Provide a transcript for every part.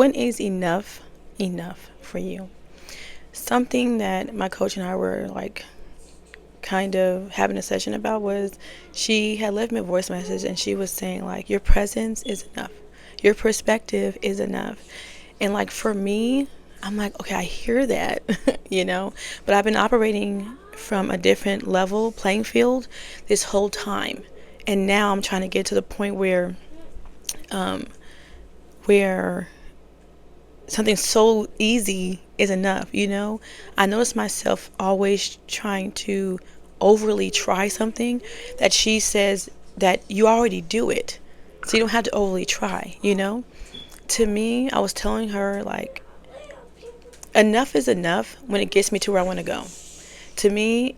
when is enough for you? Something that my coach and I were like kind of having a session about was she had left me a voice message and she was saying like your presence is enough. Your perspective is enough. And like for me, I'm like, okay, I hear that, but I've been operating from a different level playing field this whole time. And now I'm trying to get to the point um, where something so easy is enough. I notice myself always trying to overly try something that she says that you already do it. So you don't have to overly try. To me, I was telling her, like, enough is enough when it gets me to where I want to go. To me,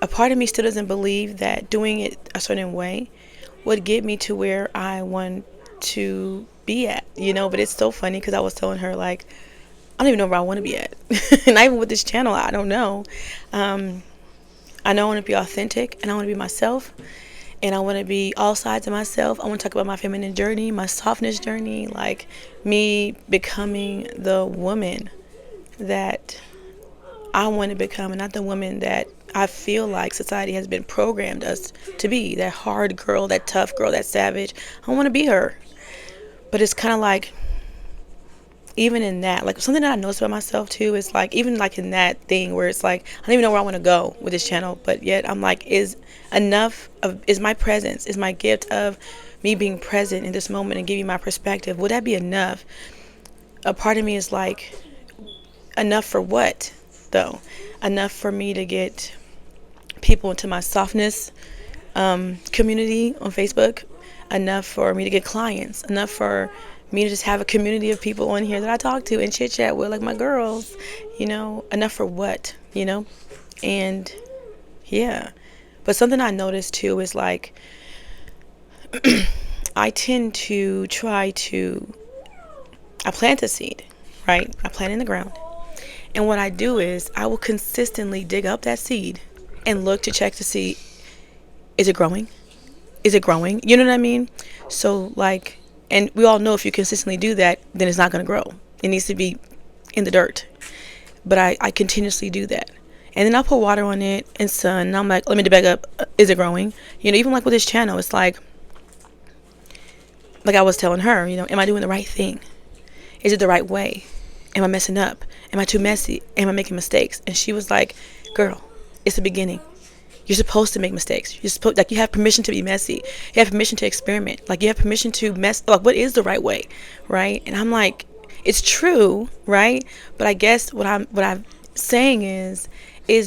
a part of me still doesn't believe that doing it a certain way would get me to where I want to be at. But it's so funny because I was telling her, like, I don't even know where I want to be at. Not even with this channel, I don't know. I know I want to be authentic and I want to be myself. And I want to be all sides of myself. I want to talk about my feminine journey, my softness journey, like me becoming the woman that I want to become and not the woman that I feel like society has been programmed us to be. That hard girl, that tough girl, that savage. I want to be her. But it's kind of like, even in that, like something that I noticed about myself too is like, even like in that thing where it's like, I don't even know where I want to go with this channel, but yet I'm like, is my presence, is my gift of me being present in this moment and giving my perspective, would that be enough? A part of me is like, enough for what though? Enough for me to get people into my softness community on Facebook, enough for me to get clients, enough for me to just have a community of people on here that I talk to and chit chat with, like my girls, enough for what. And yeah. But something I noticed too is like, I tend to I plant a seed, right? I plant it in the ground. And what I do is I will consistently dig up that seed and look to check to see, is it growing? Is it growing? You know what I mean? So like, and we all know if you consistently do that, then it's not going to grow. It needs to be in the dirt. But I continuously do that. And then I'll put water on it and sun. And I'm like, let me back up. Is it growing? Even like with this channel, it's like I was telling her, am I doing the right thing? Is it the right way? Am I messing up? Am I too messy? Am I making mistakes? And she was like, girl, it's the beginning. You're supposed to make mistakes. You have permission to be messy. You have permission to experiment. Like, you have permission to mess. Like, what is the right way, right? And I'm like, it's true, right? But I guess what I'm saying is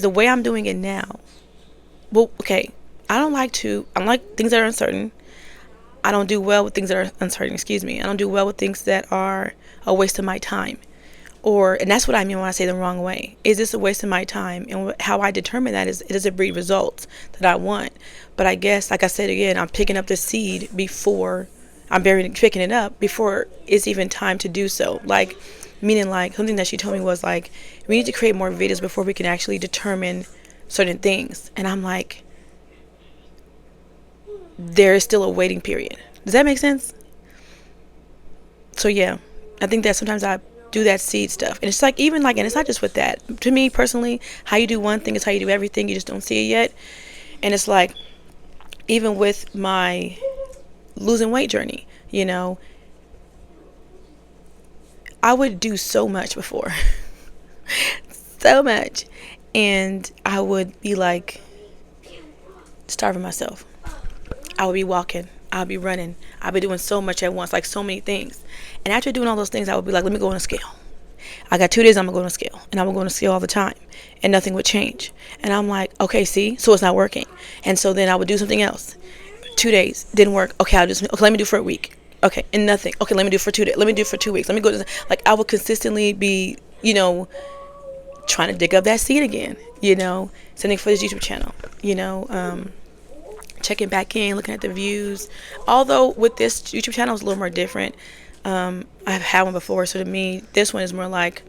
the way I'm doing it now. Well, okay, I like things that are uncertain. I don't do well with things that are uncertain. Excuse me. I don't do well with things that are a waste of my time. And that's what I mean when I say the wrong way. Is this a waste of my time? And how I determine that is, does it breed results that I want? But I guess, like I said again, I'm picking up the seed before picking it up before it's even time to do so. Like, meaning like something that she told me was like, we need to create more videos before we can actually determine certain things. And I'm like, there is still a waiting period. Does that make sense? So yeah, I think that sometimes I do that seed stuff. And it's like, even like, and it's not just with that. To me personally, how you do one thing is how you do everything. You just don't see it yet. And it's like, even with my losing weight journey, I would do so much before. So much. And I would be like starving myself. I would be walking. I'll be running. I'll be doing so much at once, like so many things. And after doing all those things, I would be like, let me go on a scale. I got 2 days, I'm going to go on a scale. And I'm going to go on a scale all the time. And nothing would change. And I'm like, okay, see? So it's not working. And so then I would do something else. 2 days, didn't work. Okay, let me do for a week. Okay, and nothing. Okay, let me do for 2 days. Let me do for 2 weeks. Let me go to, like, I would consistently be, trying to dig up that seed again, something for this YouTube channel, checking back in, looking at the views. Although with this YouTube channel, it's a little more different. I've had one before, so to me, this one is more like,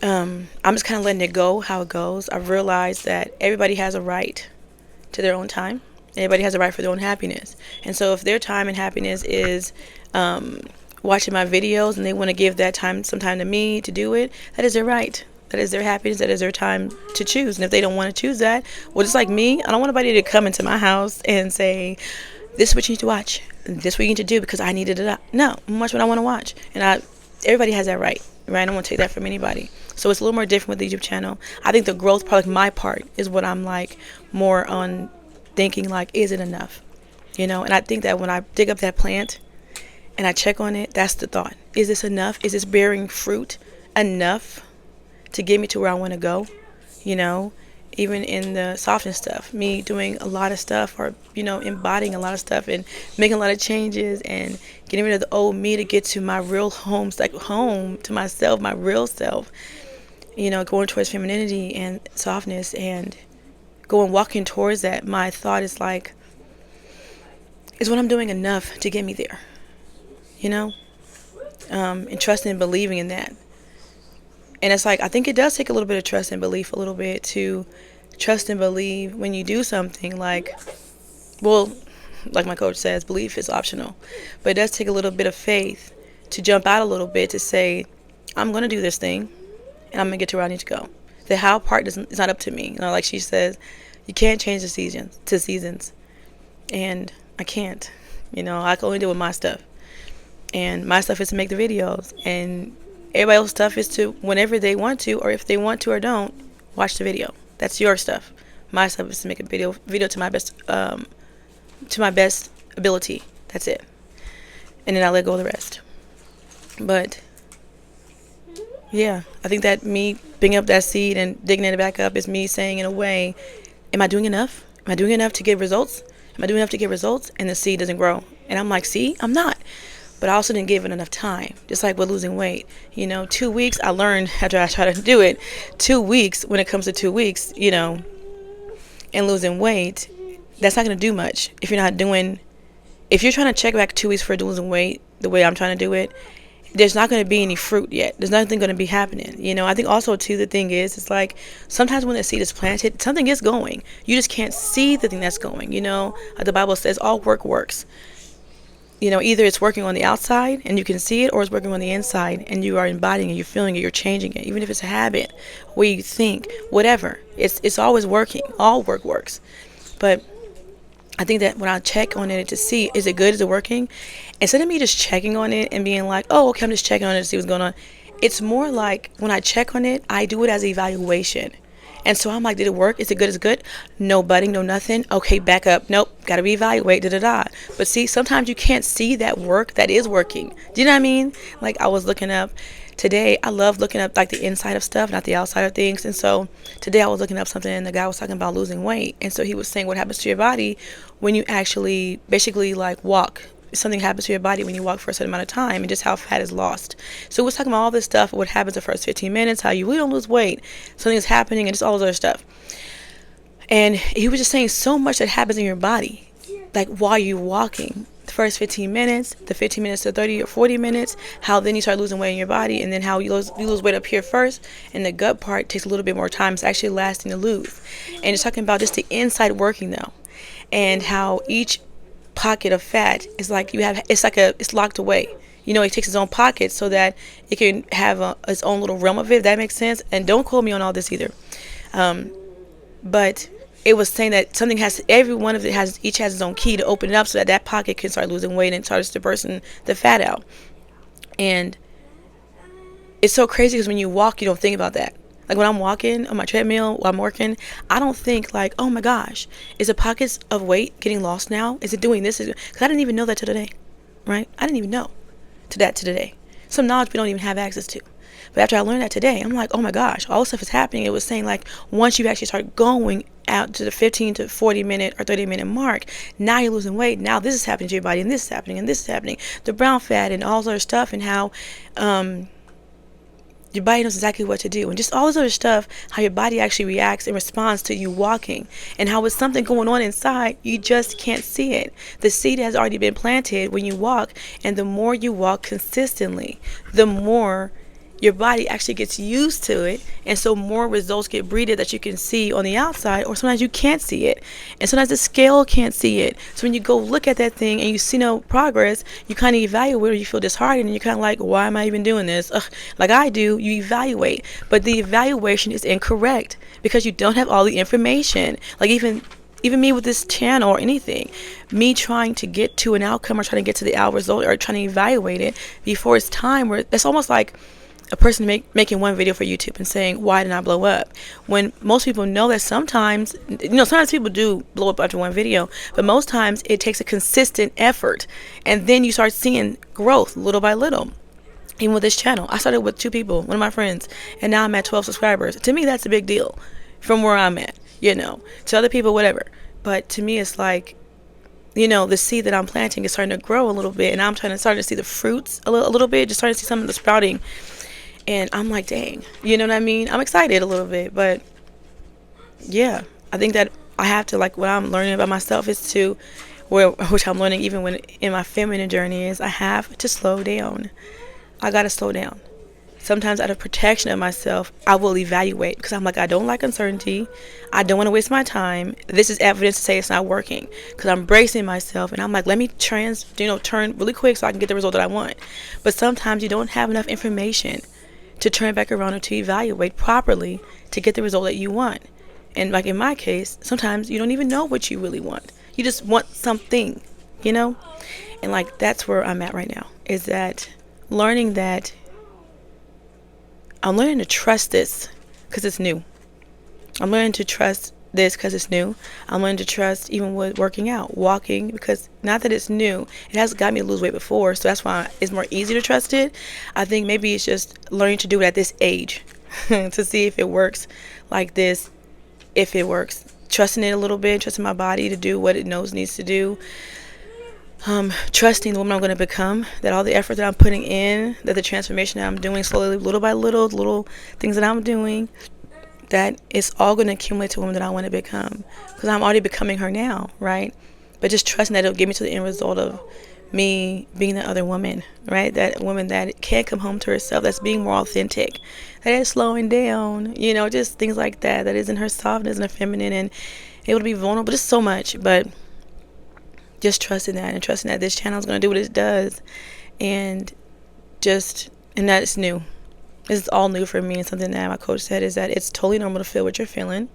I'm just kind of letting it go how it goes. I've realized that everybody has a right to their own time. Everybody has a right for their own happiness. And so if their time and happiness is watching my videos and they want to give that time, some time to me to do it, that is their right. That is their happiness. That is their time to choose. And if they don't want to choose that, well, just like me, I don't want anybody to come into my house and say, this is what you need to watch. This is what you need to do because I needed it. No, I'm watch what I want to watch. And everybody has that right. Right? I don't want to take that from anybody. So it's a little more different with the YouTube channel. I think the growth part, like my part, is what I'm like more on thinking like, is it enough? You know, and I think that when I dig up that plant and I check on it, that's the thought. Is this enough? Is this bearing fruit enough to get me to where I want to go? You know, even in the softness stuff, me doing a lot of stuff or, you know, embodying a lot of stuff and making a lot of changes and getting rid of the old me to get to my real home, like home to myself, my real self, you know, going towards femininity and softness and walking towards that. My thought is like, is what I'm doing enough to get me there? You know, and trusting and believing in that. And it's like, I think it does take a little bit of trust and belief, a little bit to trust and believe when you do something like, well, like my coach says, belief is optional. But it does take a little bit of faith to jump out a little bit to say, I'm going to do this thing and I'm going to get to where I need to go. The how part is not up to me. You know, like she says, you can't change the seasons. And I can't. You know, I can only deal with my stuff. And my stuff is to make the videos. And everybody else's stuff is to, whenever they want to, or if they want to or don't, watch the video. That's your stuff. My stuff is to make a video to my best ability. That's it. And then I let go of the rest. But yeah, I think that me picking up that seed and digging it back up is me saying in a way, am I doing enough? Am I doing enough to get results? Am I doing enough to get results? And the seed doesn't grow. And I'm like, see, I'm not. But I also didn't give it enough time. Just like with losing weight. You know, 2 weeks, I learned after I tried to do it, 2 weeks, when it comes to 2 weeks, you know, and losing weight, that's not going to do much. If you're trying to check back 2 weeks for losing weight, the way I'm trying to do it, there's not going to be any fruit yet. There's nothing going to be happening. You know, I think also, too, the thing is, it's like sometimes when the seed is planted, something is going. You just can't see the thing that's going. You know, the Bible says all work works. You know, either it's working on the outside and you can see it, or it's working on the inside and you are embodying it, you're feeling it, you're changing it. Even if it's a habit, way you think, whatever. It's always working. All work works. But I think that when I check on it to see, is it good, is it working? Instead of me just checking on it and being like, oh, okay, I'm just checking on it to see what's going on. It's more like when I check on it, I do it as an evaluation. And so I'm like, did it work? Is it good? Is it good? No budding, no nothing. Okay, back up. Nope, got to reevaluate, da-da-da. But see, sometimes you can't see that work that is working. Do you know what I mean? Like I was looking up today, I love looking up like the inside of stuff, not the outside of things. And so today I was looking up something and the guy was talking about losing weight. And so he was saying what happens to your body when you actually basically like walk. Something happens to your body when you walk for a certain amount of time, and just how fat is lost. So we're talking about all this stuff, what happens the first 15 minutes, how we don't lose weight, something is happening, and just all this other stuff. And he was just saying so much that happens in your body, like while you're walking. The first 15 minutes, the 15 minutes to 30 or 40 minutes, how then you start losing weight in your body, and then how you lose weight up here first, and the gut part takes a little bit more time. It's actually lasting to lose. And it's talking about just the inside working though, and how each pocket of fat is like it's locked away. You know, it takes its own pocket so that it can have its own little realm of it, if that makes sense. And don't quote me on all this either. But it was saying that every one of it each has its own key to open it up so that pocket can start losing weight and starts dispersing the fat out. And it's so crazy because when you walk, you don't think about that. Like when I'm walking on my treadmill while I'm working, I don't think like, oh my gosh, is the pockets of weight getting lost now? Is it doing this? Because I didn't even know that till today, right? I didn't even know till today. Some knowledge we don't even have access to. But after I learned that today, I'm like, oh my gosh, all this stuff is happening. It was saying like once you actually start going out to the 15 to 40 minute or 30 minute mark, now you're losing weight. Now this is happening to your body, and this is happening, and this is happening. The brown fat and all this other stuff, and how your body knows exactly what to do, and just all this other stuff, how your body actually reacts and responds to you walking, and how with something going on inside, you just can't see it. The seed has already been planted when you walk, and the more you walk consistently, the more your body actually gets used to it, and so more results get breeded that you can see on the outside, or sometimes you can't see it, and sometimes the scale can't see it. So when you go look at that thing and you see no progress, you kind of evaluate, or you feel disheartened, and you're kind of like, why am I even doing this? Ugh. Like I do, you evaluate, but the evaluation is incorrect because you don't have all the information. Like even me with this channel or anything, me trying to get to an outcome or trying to get to the out result or trying to evaluate it before it's time, where that's almost like a person making one video for YouTube and saying, why didn't I blow up? When most people know that sometimes, sometimes people do blow up after one video, but most times it takes a consistent effort, and then you start seeing growth little by little. Even with this channel, I started with 2 people, one of my friends, and now I'm at 12 subscribers. To me, that's a big deal from where I'm at, to other people, whatever. But to me, it's like, the seed that I'm planting is starting to grow a little bit, and I'm starting to see the fruits a little bit, just starting to see some of the sprouting. And I'm like, dang, you know what I mean? I'm excited a little bit, but yeah, I think that I have to, like, what I'm learning about myself is which I'm learning even when in my feminine journey, is I have to slow down. I got to slow down. Sometimes out of protection of myself, I will evaluate because I'm like, I don't like uncertainty. I don't want to waste my time. This is evidence to say it's not working, because I'm bracing myself and I'm like, let me turn really quick so I can get the result that I want. But sometimes you don't have enough information to turn back around and to evaluate properly to get the result that you want. And like in my case, sometimes you don't even know what you really want. You just want something, And like that's where I'm at right now, is that learning that I'm learning to trust this because it's new. I'm learning to trust this because it's new. I'm learning to trust even with working out, walking, because not that it's new, it has got me to lose weight before, so that's why it's more easy to trust it. I think maybe it's just learning to do it at this age to see if it works like this, if it works. Trusting it a little bit, trusting my body to do what it knows needs to do. Trusting the woman I'm going to become, that all the effort that I'm putting in, that the transformation that I'm doing slowly, little by little, little things that I'm doing, that it's all going to accumulate to a woman that I want to become, because I'm already becoming her now, right? But just trusting that it'll get me to the end result of me being the other woman, right? That woman that can come home to herself, that's being more authentic, that is slowing down, just things like that, that is in her softness and her feminine and able to be vulnerable, just so much. But just trusting that, and trusting that this channel is going to do what it does, and that it's new. It's all new for me, and something that my coach said is that it's totally normal to feel what you're feeling,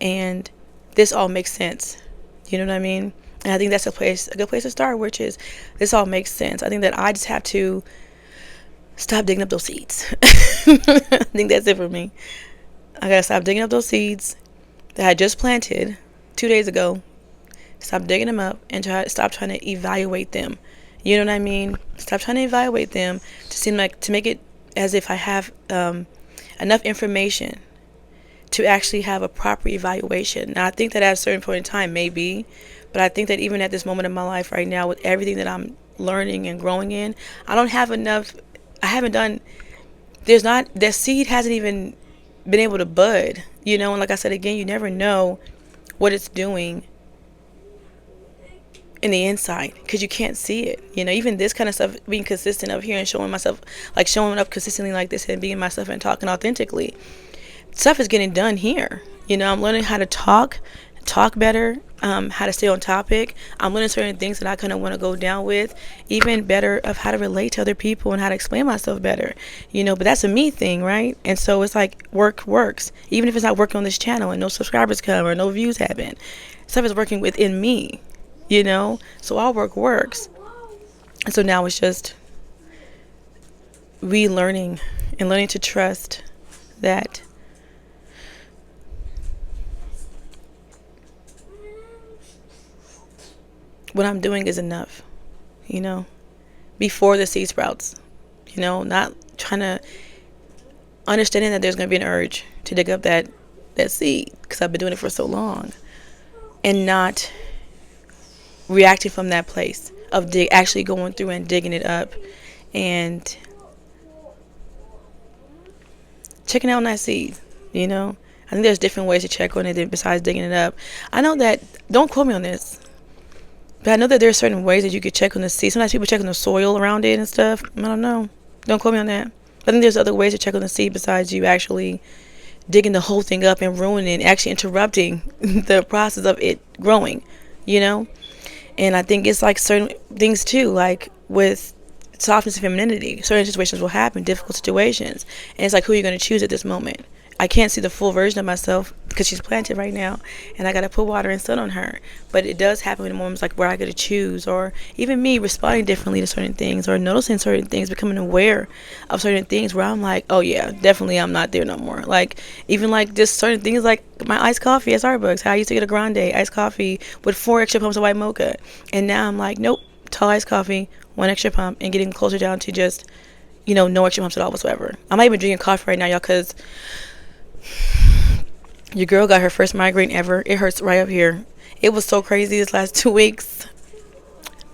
and this all makes sense. You know what I mean? And I think that's a good place to start, which is this all makes sense. I think that I just have to stop digging up those seeds. I think that's it for me. I gotta stop digging up those seeds that I just planted 2 days ago. Stop digging them up and stop trying to evaluate them. You know what I mean? Stop trying to evaluate them to make it as if I have enough information to actually have a proper evaluation. Now, I think that at a certain point in time, maybe, but I think that even at this moment in my life right now, with everything that I'm learning and growing in, I don't have enough. I haven't done. The seed hasn't even been able to bud. And like I said again, you never know what it's doing in the inside because you can't see it. Even this kind of stuff, being consistent up here and showing up consistently like this and being myself and talking authentically, stuff is getting done here. I'm learning how to talk better, how to stay on topic. I'm learning certain things that I kind of want to go down with, even better of how to relate to other people and how to explain myself better, but that's a me thing, right? And so it's like work works, even if it's not working on this channel and no subscribers come or no views happen, stuff is working within me, so all work works. And so now it's just relearning and learning to trust that what I'm doing is enough, before the seed sprouts, not trying to understanding that there's going to be an urge to dig up that seed because I've been doing it for so long, and not reacting from that place of actually going through and digging it up and checking out on that seed, I think there's different ways to check on it besides digging it up. I know that, don't quote me on this, but I know that there are certain ways that you could check on the seed. Sometimes people check on the soil around it and stuff. I don't know. Don't quote me on that. I think there's other ways to check on the seed besides you actually digging the whole thing up and ruining, actually interrupting the process of it growing, you know? And I think it's like certain things too, like with softness and femininity, certain situations will happen, difficult situations. And it's like, who are you going to choose at this moment? I can't see the full version of myself because she's planted right now and I got to put water and sun on her. But it does happen in moments like where I got to choose, or even me responding differently to certain things, or noticing certain things, becoming aware of certain things where I'm like, oh yeah, definitely I'm not there no more. Like, even like just certain things like my iced coffee at Starbucks, how I used to get a grande iced coffee with 4 extra pumps of white mocha. And now I'm like, nope, tall iced coffee, 1 extra pump, and getting closer down to just, no extra pumps at all whatsoever. I'm not even drinking coffee right now, y'all, because your girl got her first migraine ever. It hurts right up here. It was so crazy this last 2 weeks.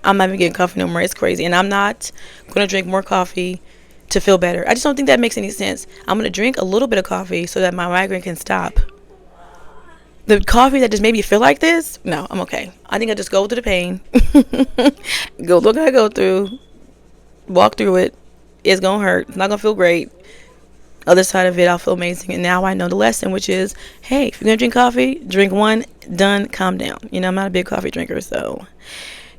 I'm not even getting coffee no more. It's crazy. And I'm not going to drink more coffee to feel better. I just don't think that makes any sense. I'm going to drink a little bit of coffee so that my migraine can stop. The coffee that just made me feel like this, no, I'm okay. I think I just go through the pain. Go look what I go through. Walk through it. It's going to hurt. It's not going to feel great. Other side of it, I'll feel amazing. And now I know the lesson, which is, hey, if you're going to drink coffee, drink one, done, calm down. I'm not a big coffee drinker, so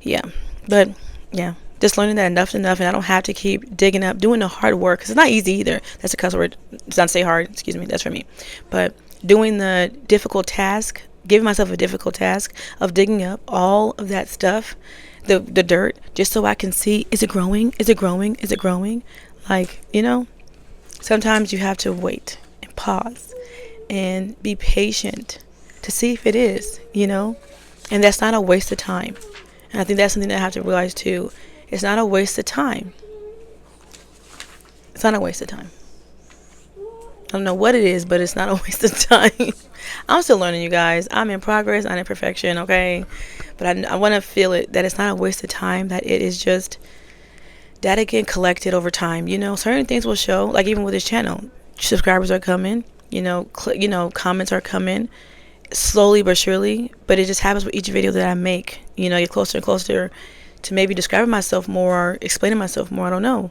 yeah. But yeah, just learning that enough's enough, and I don't have to keep digging up, doing the hard work, because it's not easy either. That's a cuss word. It's not to say hard, excuse me, that's for me. But doing the difficult task, giving myself a difficult task of digging up all of that stuff, the dirt, just so I can see, is it growing? Is it growing? Is it growing? Like, sometimes you have to wait and pause and be patient to see if it is, and that's not a waste of time. And I think that's something that I have to realize too. It's not a waste of time. It's not a waste of time. I don't know what it is, but it's not a waste of time. I'm still learning, you guys. I'm in progress, not in perfection, okay? But I want to feel it, that it's not a waste of time, that it is just data getting collected over time. Certain things will show, like even with this channel, subscribers are coming, comments are coming slowly but surely, but it just happens with each video that I make. Get closer and closer to maybe describing myself more or explaining myself more. I don't know.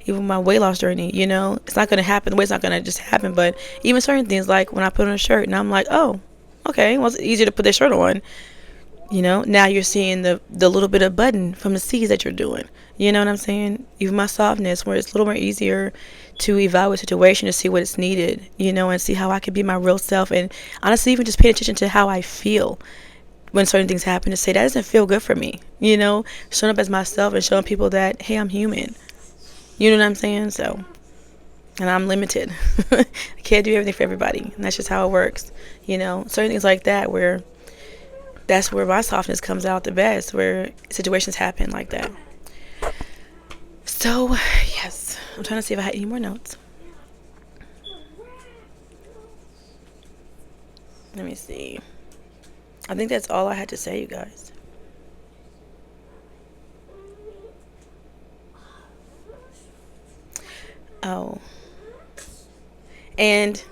Even my weight loss journey, it's not going to happen. The weight's not going to just happen, but even certain things, like when I put on a shirt and I'm like, oh, okay, well, it's easier to put this shirt on. Now you're seeing the little bit of button from the C's that you're doing. You know what I'm saying? Even my softness, where it's a little more easier to evaluate a situation to see what is needed, and see how I can be my real self. And honestly, even just paying attention to how I feel when certain things happen, to say that doesn't feel good for me. Showing up as myself and showing people that, hey, I'm human. You know what I'm saying? So, and I'm limited. I can't do everything for everybody. And that's just how it works. Certain things like that, where that's where my softness comes out the best, where situations happen like that. So, yes. I'm trying to see if I had any more notes. Let me see. I think that's all I had to say, you guys. Oh. And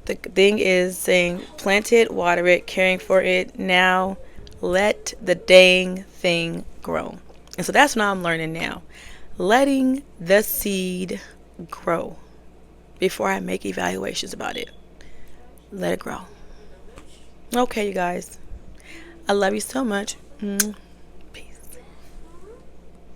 the thing is saying, plant it, water it, caring for it. Now let the dang thing grow. And so that's what I'm learning now. Letting the seed grow before I make evaluations about it. Let it grow. Okay, you guys. I love you so much.